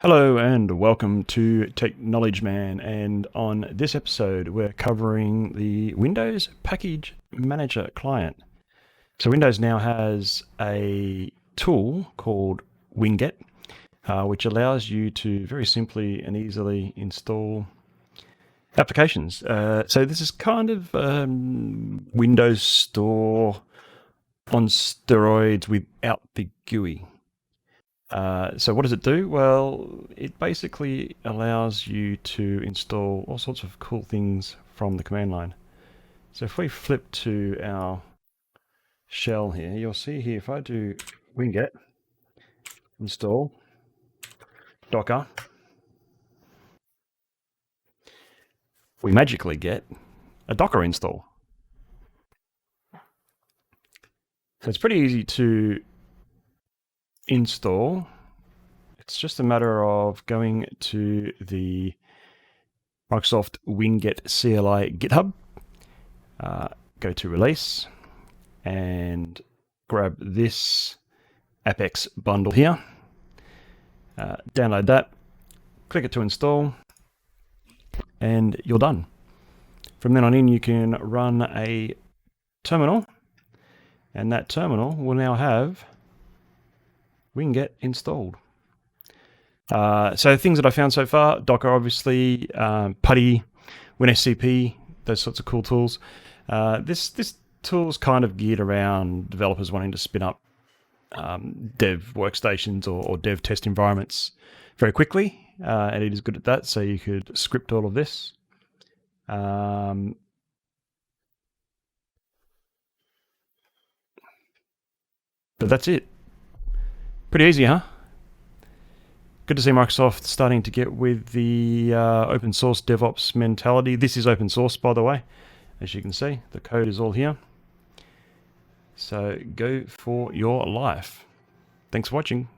Hello and welcome to Technology Man, and on this episode we're covering the Windows Package Manager client. So Windows now has a tool called winget, which allows you to very simply and easily install applications. So this is kind of Windows Store on steroids without the GUI. So what does it do? Well, it basically allows you to install all sorts of cool things from the command line. So if we flip to our shell here, you'll see here, if I do winget install docker, we magically get a Docker install. So it's pretty easy to install. It's just a matter of going to the Microsoft winget CLI GitHub, go to release, and grab this Apex bundle here, download that, click it to install, and you're done. From then on in, you can run a terminal, and that terminal will now have winget installed. So things that I found so far: Docker, obviously, PuTTY, WinSCP, those sorts of cool tools. This tool's kind of geared around developers wanting to spin up dev workstations or dev test environments very quickly, and it is good at that. So you could script all of this. But that's it. Pretty easy, huh? Good to see Microsoft starting to get with the open source DevOps mentality. This is open source, by the way. As you can see, the code is all here. So go for your life. Thanks for watching.